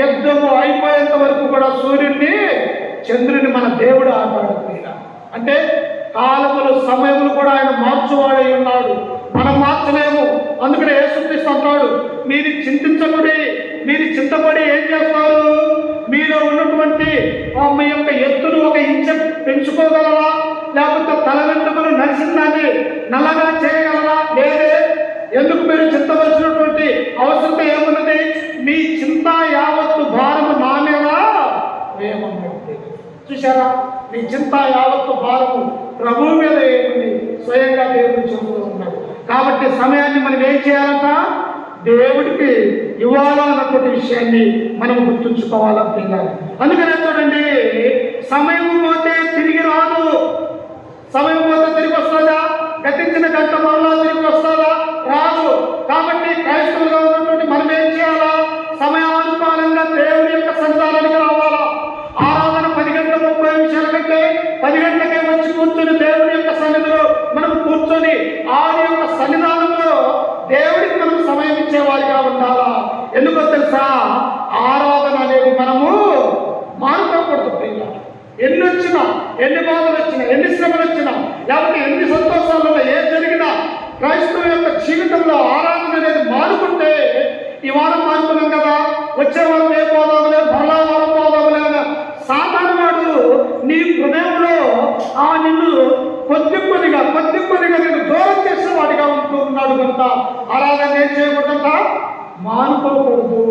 యుద్ధము అయిపోయేంత వరకు కూడా సూర్యుడిని చంద్రుని మన దేవుడు ఆపాడు ప్రియులారా. అంటే కాలములు సమయములు కూడా ఆయన మార్చువాడై ఉన్నాడు, మనం మార్చలేము. అందుకనే యేసుక్రీస్తు అంటాడు, మీరు చింతించబడి మీరు చింతపడి ఏం చేస్తారు? మీలో ఉన్నటువంటి మీ యొక్క ఎత్తును 1 ఇంచు పెంచుకోగలరా? లేకపోతే తల వెంట్రుకలు నలిసిందాన్ని నల్లగా చేయగలరా? లేదే. ఎందుకు మీరు చింతవలసినటువంటి అవసరం ఏమున్నది? మీ చింత యావత్తు భారము నా మీద వేయమన్నాడు. చూశారా? మీ చింత యావత్తు భారము ప్రభువు మీద ఏముంది? స్వయంగా దేవుడు చెబుతూ ఉన్నాడు. కాబట్టి సమయాన్ని మనం ఏం చేయాలంట? దేవుడికి ఇవ్వాలన్నటువంటి విషయాన్ని మనం గుర్తుంచుకోవాలంటున్నారు. అందుకనే చూడండి, సమయం పోతే తిరిగి రాదు. సమయం పోతే తిరిగి వస్తుందా? గతించిన గంట మరలా తిరిగి వస్తుందా? రాదు. కాబట్టి క్రైస్తవులుగా ఉన్నటువంటి మనం ఏం చేయాలా? సమయానుపాలంగా దేవుని యొక్క సన్నిధానానికి రావాలా. ఆరాధన 10:30 కంటే 10 గంటలకే వచ్చి కూర్చొని దేవుని యొక్క సన్నిధిలో మనం కూర్చొని ఆయన యొక్క సన్నిధానంలో దేవుడికి మనం సమయం ఇచ్చేవారిగా ఉండాలా. ఎందుకో తెలుసా? ఆరాధన అనేది మనము మానుకోకూడదు ప్రియులారా. ఎన్ని వచ్చినా, ఎన్ని బాధలు వచ్చినా, ఎన్ని శ్రమలు వచ్చినా, లేకపోతే ఎన్ని సంతోషాలలో ఏం జరిగినా క్రైస్తవ యొక్క జీవితంలో ఆరాధన అనేది మానుకుంటే, ఈ వారం మానుకున్నాం కదా, వచ్చే వారం ఏ పోదాములే, మరలా వారం పోదాములే అన్న సాతాను వాడు నీ హృదయంలో నిన్ను కొద్ది కొద్దిగా నేను దూరం చేసిన వాడిగా ఉంటూ ఉన్నాడు కనుక ఆరాధన ఏం చేయకూడదంట? మానుకోకూడదు.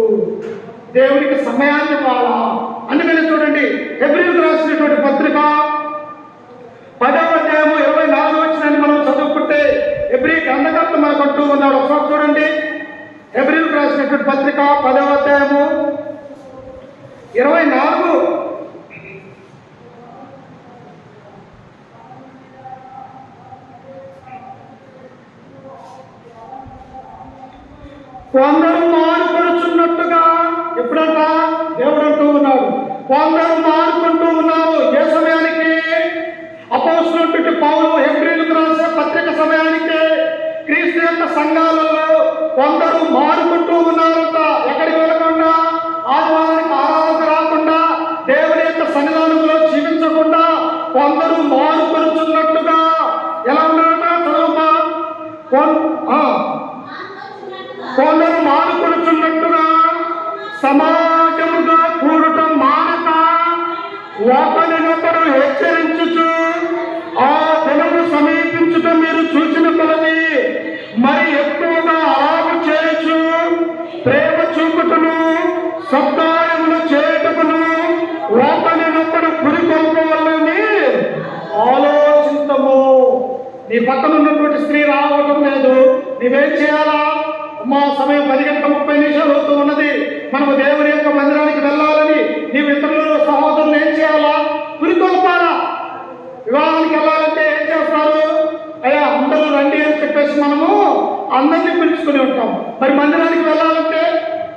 దేవుడికి సమయాన్ని ఇవ్వాలా. అందుకని చూడండి, హెబ్రీయులకు రాసినటువంటి పత్రిక 10వ అధ్యాయము 24వ వచనాన్ని మనం చదువుకుంటే హెబ్రీ గ్రంథకర్త మనకు అంటూ ఉన్నాడు. ఒకసారి చూడండి, హెబ్రీయులకు రాసినటువంటి పత్రిక 10వ అధ్యాయము 24. కొందరు మారుపడుచున్నట్టుగా, ఎప్పుడంట? దేవుడు అంటూ ఉన్నాడు, కొందరు మారుకుంటూ ఉన్నారు. ఏ సమయానికి? అపోస్తలుడైన పౌలు హెబ్రీయులకు రాసే పత్రిక సమయానికి క్రీస్తు యొక్క సంఘాలలో కొందరు మారుకుంటూ ఉన్నారంట. ఎక్కడికి వెళ్ళకుండా, ఆదివారానికి ఆరాధనకు రాకుండా, దేవుని యొక్క సన్నిధానంలో జీవించకుండా కొందరు మారుపడుచున్నట్టుగా. ఎలా ఉన్నారట? చదువుమా. కొందరు మానుకొనుచున్నట్టుగా సమాజముగా కూడటం మానక ఒకరినొకరు హెచ్చరించుచు ఆ దినము సమీపించుట మీరు చూసిన కొలది మరి ఎక్కువగా అలాగు చేయొచ్చు, ప్రేమ చూపుటను సత్కార్యములు చేయుటకును ఒకరినొకరు పురికొల్పవలని ఆలోచించము. నీ పక్కన ఉన్నటువంటి స్త్రీ రావటం లేదు, నీవేం చేయాలా? మా సమయం 10:30 అవుతూ ఉన్నది, మనము దేవుని యొక్క మందిరానికి వెళ్ళాలని నీవు ఇతరులు సహోదరులు ఏం చేయాలా? పురికొల్పాలా. వివాహానికి వెళ్ళాలంటే ఏం చేస్తారు? అయ్యా అందరూ రండి అని చెప్పేసి మనము అందరినీ పిలుచుకుని ఉంటాం. మరి మందిరానికి వెళ్ళాలంటే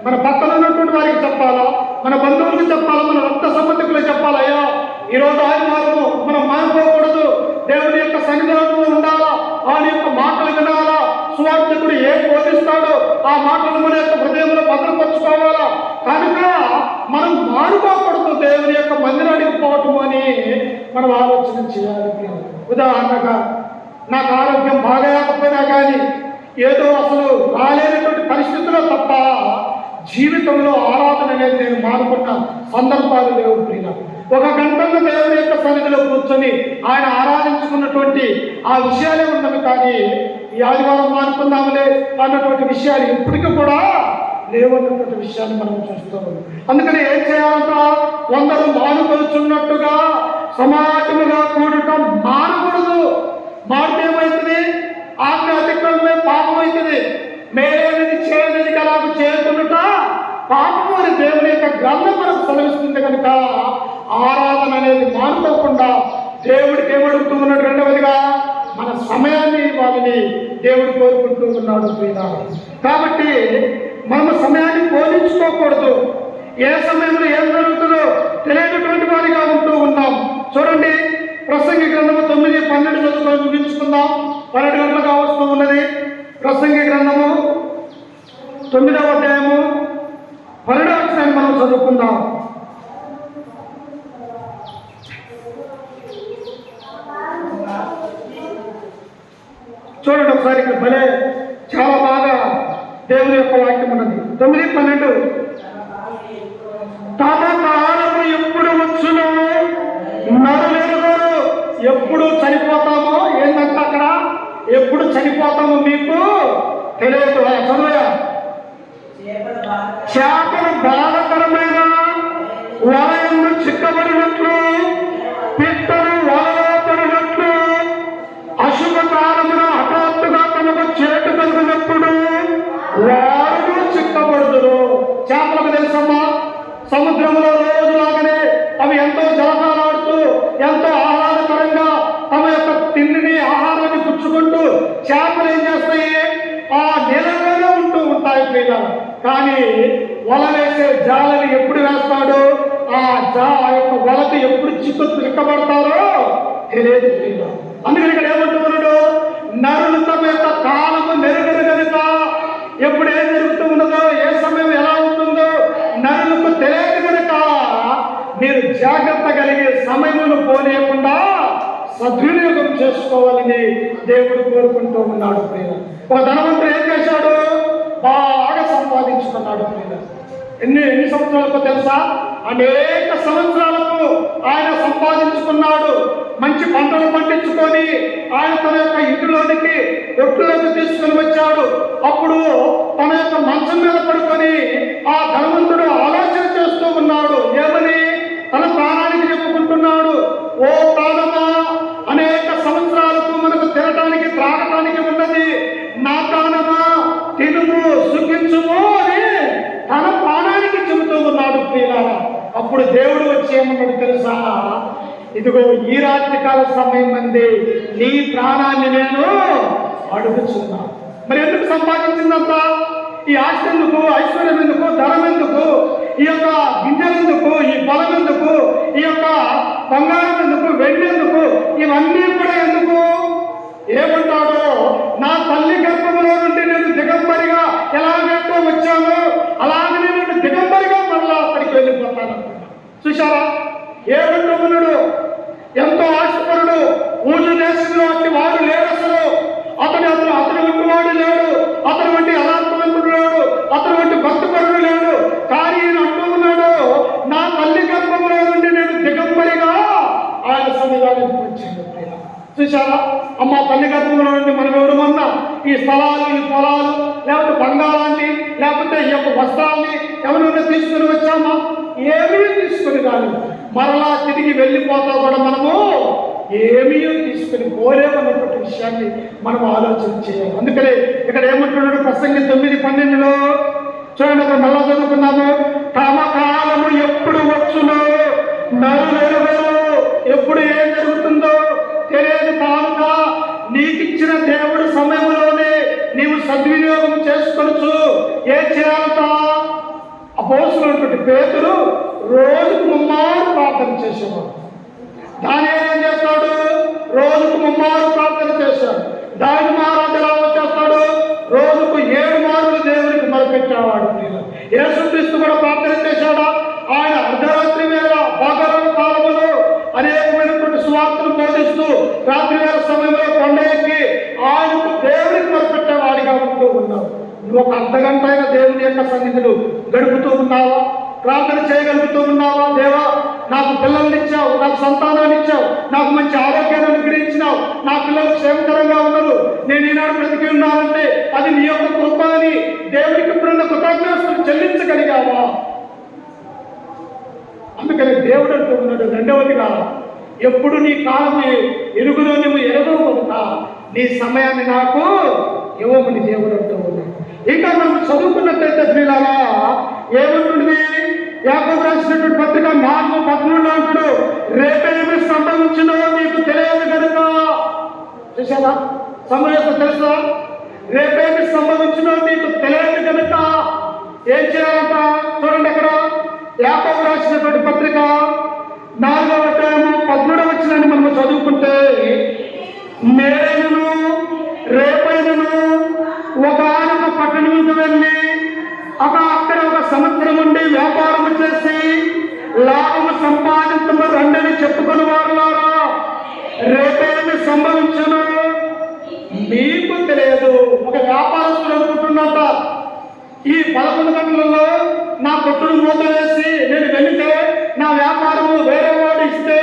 మన పక్కన ఉన్నటువంటి వారికి చెప్పాలా, మన బంధువులకు చెప్పాలా, మన రక్త సంబంధికులకు చెప్పాలా? అయ్యా ఈరోజు ఆదివారము మనం మానుకోకూడదు, దేవుని యొక్క సన్నిధానంలో ఉండాలా, ఆయన యొక్క మాటలు వినాలా, సువార్తికుడు ఏం బోధిస్తాడో ఆ మాటలు మన యొక్క హృదయంలో భద్రపరచుకోవాలా. కనుక మనం మానుకోకూడదు దేవుని యొక్క మందిరానికి పోవటం అని మనం ఆలోచన చేయాలి. ఉదాహరణగా నాకు ఆరోగ్యం బాగాలేకపోయినా కానీ ఏదో అసలు రాలేనటువంటి పరిస్థితుల్లో తప్ప జీవితంలో ఆరాధన అనేది నేను మానుకున్న సందర్భాలు లేవు ప్రియ. 1 గంటలో దేవుని యొక్క సన్నిధిలో కూర్చొని ఆయన ఆరాధించుకున్నటువంటి ఆ విషయాలే ఉన్నవి, కానీ ఈ ఆదివారం మానుకుందాములే అన్నటువంటి విషయాలు ఇప్పటికీ కూడా లేవన్నటువంటి విషయాన్ని మనం చూస్తాము. అందుకని ఏం చేయాలంట? కొందరు మానుకొనుచున్నట్టుగా సమాజముగా కూడటం మానకూడదు. మారితే ఏమవుతుంది? ఆజ్ఞ అతిక్రమమే పాపం అవుతుంది. మేలైనది చేయనిది అలాగూ చేయకుండా పాపం అని దేవుని యొక్క గ్రంథం మనకు సెలవిస్తుంది. కనుక ఆరాధన అనేది మానుకోకుండా దేవుడికి ఏమడుగుతూ ఉన్నాడు? రెండవదిగా మన సమయాన్ని ఇవ్వాలని దేవుడు కోరుకుంటూ ఉన్నాడు ప్రియులారా. కాబట్టి మనము సమయాన్ని పోలించుకోకూడదు. ఏ సమయంలో ఏం జరుగుతుందో తెలియనటువంటి వారిగా ఉంటూ ఉన్నాం. చూడండి, ప్రసంగి గ్రంథము 9:12 చదువుకొని ముగించుకుందాం. 12 గంటలుగా వస్తూ ఉన్నది. ప్రసంగి గ్రంథము 9వ అధ్యాయము 12వ వచనాన్ని మనం చదువుకుందాం. చూడండి ఒకసారి, ఇక్కడ భలే చాలా బాగా దేవుని యొక్క వాక్యం ఉన్నది. 9:12 తమ కాలము ఎప్పుడు వచ్చునో నరులెరుగరు. ఎప్పుడు చనిపోతామో ఏంటంటే అక్కడ ఎప్పుడు చనిపోతామో మీకు తెలియదు. చదువుయా, చేపలు బాధకరమైన వలయంలో చిక్కబడినట్లు, పిట్టలు వలలో పడినట్లు, అశుభ కాలమున హఠాత్తుగా తమకు చేటు కలిగినప్పుడు వారు చిక్కబడుదురు. చేపలకు తెలుసమ్మా, సముద్రంలో రోజులాగానే అవి ఎంతో జలకాలాడుతూ ఎంతో ఆహ్లాదకరంగా తమ యొక్క తిండిని ఆహారాన్ని పుచ్చుకుంటూ చేపలు ఏం చేస్తాయి, ఆ నీళ్ళలోనే ఉంటూ ఉంటాయి పిల్లలు. కానీ వల వేసే జాలని ఎప్పుడు వేస్తాడు, ఆ యొక్క వలకి ఎప్పుడు చిక్కబడతారో తెలియదు పిల్లలు. అందుకని ఇక్కడ ఏమంటున్నాడు, నరులు తమ యొక్క కాలము నెరుగరు కనుక ఎప్పుడు ఏం జరుగుతూ ఉన్నదో ఏ సమయం ఎలా ఉంటుందో నరులకు తెలియదు కనుక మీరు జాగ్రత్త కలిగే సమయమును పోలేకుండా సద్వినియోగం చేసుకోవాలని దేవుడు కోరుకుంటూ ఉన్నాడు. ప్రియ, ఒక ధనవంతుడు ఏం చేశాడు, బాగా సంపాదించుకున్నాడు. ప్రియ, ఎన్ని సంవత్సరాలకు తెలుసా, అనేక సంవత్సరాలకు ఆయన సంపాదించుకున్నాడు. మంచి పంటలు పండించుకొని ఆయన తన యొక్క ఇంటిలోనికి రొట్టెలకు తీసుకుని వచ్చాడు. అప్పుడు తన యొక్క మంచం మీద పడుకొని ఆ ధనవంతుడు ఆలోచన చేస్తూ ఉన్నాడు. ఏమని తన ప్రాణానికి చెప్పుకుంటున్నాడు, ఓ ప్రాణమా, అనేక సంవత్సరాలకు మనకు తినటానికి త్రాగటానికి ఉన్నది, నా ప్రాణమా తినుము సుఖించుము అని తన ప్రాణానికి చెబుతూ ఉన్నాడు. ప్రియులారా, అప్పుడు దేవుడు వచ్చి ఏమన్నాడు తెలుసా, ఇదిగో ఈ రాత్రి కాల సమయం మంది నీ ప్రాణాన్ని నేను అడుగుచున్నా. మరి ఎందుకు సంపాదించిందంత? ఈ ఆస్తి ఎందుకు, ఐశ్వర్యం ఎందుకు, ధనం ఎందుకు, ఈ యొక్క గింజలు ఎందుకు, ఈ పొలం ఎందుకు, ఈ యొక్క బంగారం ఎందుకు, వెండి ఎందుకు, ఇవన్నీ కూడా ఎందుకు? ఏమంటాడో, నా తల్లి గర్భంలో నుండి నేను దిగంబరిగా ఎలాగైతే వచ్చానో అలాగే నేను దిగంబరిగా మరలా అక్కడికి వెళ్ళిపోతాను. చూశారా, ఏమంటున్నాడు, ఎంతో ఆశపరుడు, ఊజు దేశంలో వంటి వాడు లేడు అసలు. అతని వంటి వాడు లేడు, అతని వంటి అనాత్మవంతుడు లేడు, అతని వంటి భక్తిపరుడు లేడు. కానీ ఈయన అంటూ ఉన్నాడు, నా తల్లి గర్భంలో నుండి నేను దిగంబరిగా ఆయన సన్నిధానానికి వచ్చాను. చూశారా, అమ్మ తల్లి గర్భంలో నుండి మనం ఎవరమన్నా ఈ స్థలాలు, ఈ పొలాలు, లేకపోతే బంగారాన్ని, లేకపోతే ఈ యొక్క వస్త్రాన్ని ఎవరైనా తీసుకుని వచ్చామా? ఏమీ తీసుకుని రాదు. మరలా తిరిగి వెళ్ళిపోతా కూడా మనము ఏమీ తీసుకుని పోలేమన్నటువంటి విషయాన్ని మనం ఆలోచన చేయాలి. అందుకనే ఇక్కడ ఏమంటున్నాడు ప్రసంగి 9:12 చూడండి, అక్కడ మళ్ళా చదువుకున్నాము. తమ కాలము ఎప్పుడు వచ్చునో నరులెరుగరు. ఎప్పుడు ఏం జరుగుతుందో తెలియదు కానుక నీకిచ్చిన దేవుడు సమయంలోనే నీవు సద్వినియోగం చేసుకొనొచ్చు. ఏం చేయాలంట? అపోస్తలుడైనటువంటి పేతురు రోజుకు 3 మారు ప్రార్థన చేసేవాడు. దానియేలు ఏం చేస్తాడు? రోజుకు 3 మారు ప్రార్థన చేశాడు. దాని మహారాజు ఎలా చేస్తాడు? రోజుకు 7 మారులు దేవునికి మొరపెట్టేవాడు. యేసుక్రీస్తు కూడా ప్రార్థన చేశాడా? ఆయన అర్ధరాత్రి వేళ పగలు కాలములో అనేకమైనటువంటి సువార్తను బోధిస్తూ రాత్రి వేళ సమయంలో కొండ ఎక్కి ఆయనకు దేవునికి మొరపెట్టేవాడిగా ఉంటూ ఉన్నావు. నువ్వు ఒక అర్ధగంట అయినా దేవుని యొక్క సన్నిధిలో గడుపుతూ ఉన్నావా? ప్రార్థన చేయగలుగుతూ ఉన్నావా? దేవా, నాకు పిల్లల్ని ఇచ్చావు, నాకు సంతానాన్ని ఇచ్చావు, నాకు మంచి ఆరోగ్యాన్ని అనుగ్రహించినావు, నా పిల్లలు క్షేమకరంగా ఉన్నారు, నేను ఈనాడు బ్రతికి ఉన్నానంటే అది నీ యొక్క కృప అని దేవుడికి ఇప్పుడున్న కృతజ్ఞతలు చెల్లించగలిగావా? అందుకని దేవుడు అంటూ ఉన్నాడు, రెండవదిగా ఎప్పుడు నీ కాలం ఎరుగులో నువ్వు ఎరగవు కనుక నీ సమయాన్ని నాకు ఇవ్వమని దేవుడు అంటూ ఉన్నాడు. ఇంకా మనం చదువుకున్నట్లయితే పిల్లలా ఏమంటుంది? యాకోబు రాసినటువంటి పత్రిక 4:13 అంటాడు, రేపేమి సంభవించినో నీకు తెలియదు కనుక. చూసారా, సమయం తెలుసా? రేపేమి సంభవించినో నీకు తెలియదు కనుక ఏం చేయాలంట? చూడండి, అక్కడ యాకోబు రాసినటువంటి పత్రిక 4వ అధ్యాయము 13వ వచనాన్ని మనము చదువుకుంటే, నేనైనను రేపైనను ఒకానొక పట్టణముకు వెళ్ళి అక్కడ ఒక సంవత్సరం ఉండి వ్యాపారము చేసి లాభము సంపాదించము రండని చెప్పుకుని వారులారా, రేపేమి సంభవించును మీకు తెలియదు. ఒక వ్యాపారస్తుడు అనుకుంటున్నట, ఈ 11 గంటలలో నా కొట్టును మూత వేసి నేను వెళితే నా వ్యాపారము వేరే వాడు ఇస్తే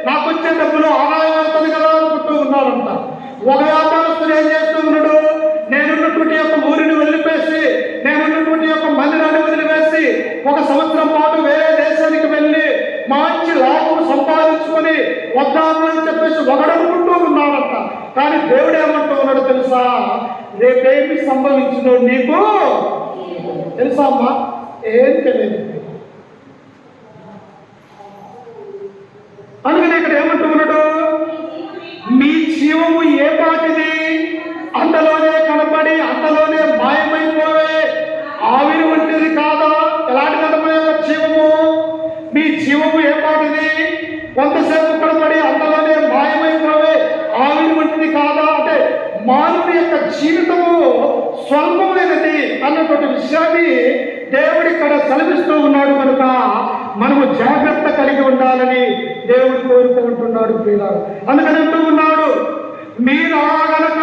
నాకు వచ్చే డబ్బులు ఆదాయం అవుతుంది కదా అనుకుంటూ ఉన్నాడంట. ఒక వ్యాపారస్తుడు ఏం చేస్తూ ఉన్నాడు, నేనున్నటువంటి యొక్క ఊరిని వదిలిపేసి, నేనున్నటువంటి యొక్క మందిరాన్ని వదిలివేసి ఒక సంవత్సరం పాటు వేరే దేశానికి వెళ్ళి మంచి లాభం సంపాదించుకొని వద్దాము అని చెప్పేసి ఒకడనుకుంటూ ఉన్నాడంట. కానీ దేవుడు ఏమంటూ ఉన్నాడు తెలుసా, రేపేమి సంభవించిందో నీకు తెలుసా అమ్మా? ఏం తెలియదు. అందుకని ఇక్కడ ఏమంటూ ఉన్నాడు, మీ జీవము ఏ పాటిది, అంతలోనే కనపడి అంతలోనే మాయమైపోవే ఆవిరి వంటిది కాదా? ఎలాంటి కనపడే జీవము? మీ జీవము ఏ పాటిది, కొంతసేపు కనపడి అంతలోనే మాయమైపోవే ఆవిరి వంటిది కాదా? అంటే మానవుని యొక్క జీవితము స్వల్పమైనది అన్నటువంటి విషయాన్ని దేవుడు ఇక్కడ సెలవిస్తూ ఉన్నాడు. కనుక మనము జాగ్రత్త కలిగి ఉండాలని దేవుడు కోరుకుంటున్నాడు ప్రియులారా. అందుకని అంటూ ఉన్నాడు, మీరు గనక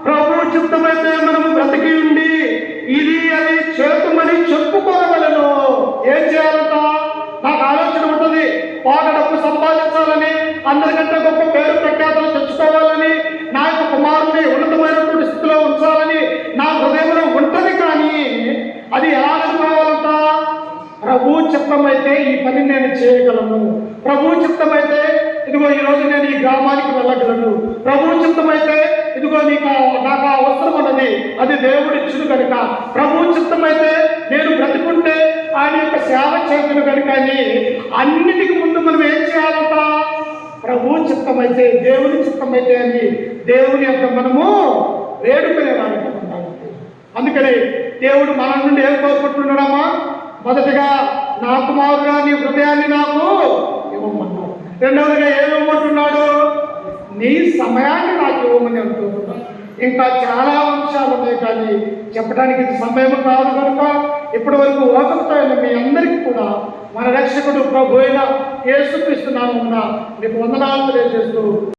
ప్రభు చిత్తమైతే మనము బ్రతికి ఉండి ఇది అది చేతుమని చెప్పుకోగలను. ఏం చేయాలంట? నాకు ఆలోచన ఉంటుంది, బాగా డబ్బు సంపాదించాలని, అందరికంటే గొప్ప పేరు ప్రఖ్యాతలు తెచ్చుకోవాలని, నా యొక్క కుమారుని ఉన్నతమైనటువంటి స్థితిలో ఉంచాలని నా హృదయంలో ఉంటుంది. కానీ అది ఎలా అనుకోవాలంట? ప్రభు చిత్తమైతే ఈ పని నేను చేయగలను, ప్రభు చిత్తమైతే ఇదిగో ఈరోజు నేను ఈ గ్రామానికి వెళ్ళగలను, ప్రభు చిత్తమైతే ఇదిగో నాకు అవసరం ఉన్నది, అది దేవుడు ఇచ్చును కనుక, ప్రభు చిత్తమైతే నేను బ్రతికుంటే ఆయన యొక్క సేవ చేతులు కనుక అని అన్నిటికి ముందు మనం ఏం చేయాలంట? ప్రభు చిత్తమైతే, దేవుని చిత్తమైతే అని దేవుని యొక్క మనము వేడుకునేదానికి ఉంటాము. అందుకని దేవుడు మన నుండి ఏం కోరుకుంటున్నాడమ్మా? మొదటిగా నా కుమారుగా నీ హృదయాన్ని నాకు ఇవ్వమన్నాడు. రెండవదిగా ఏమివ్వమంటున్నాడు? నీ సమయాన్ని నాకు ఇవ్వమని అనుకుంటున్నాడు. ఇంకా చాలా అంశాలు ఉన్నాయి, కానీ చెప్పడానికి ఇది సమయం కాదు కనుక ఇప్పటి వరకు ఓపికతో మీ అందరికీ కూడా మన రక్షకుడు ప్రభు అయిన యేసుక్రీస్తు నామమున మీకు వందనాలు తెలియజేస్తూ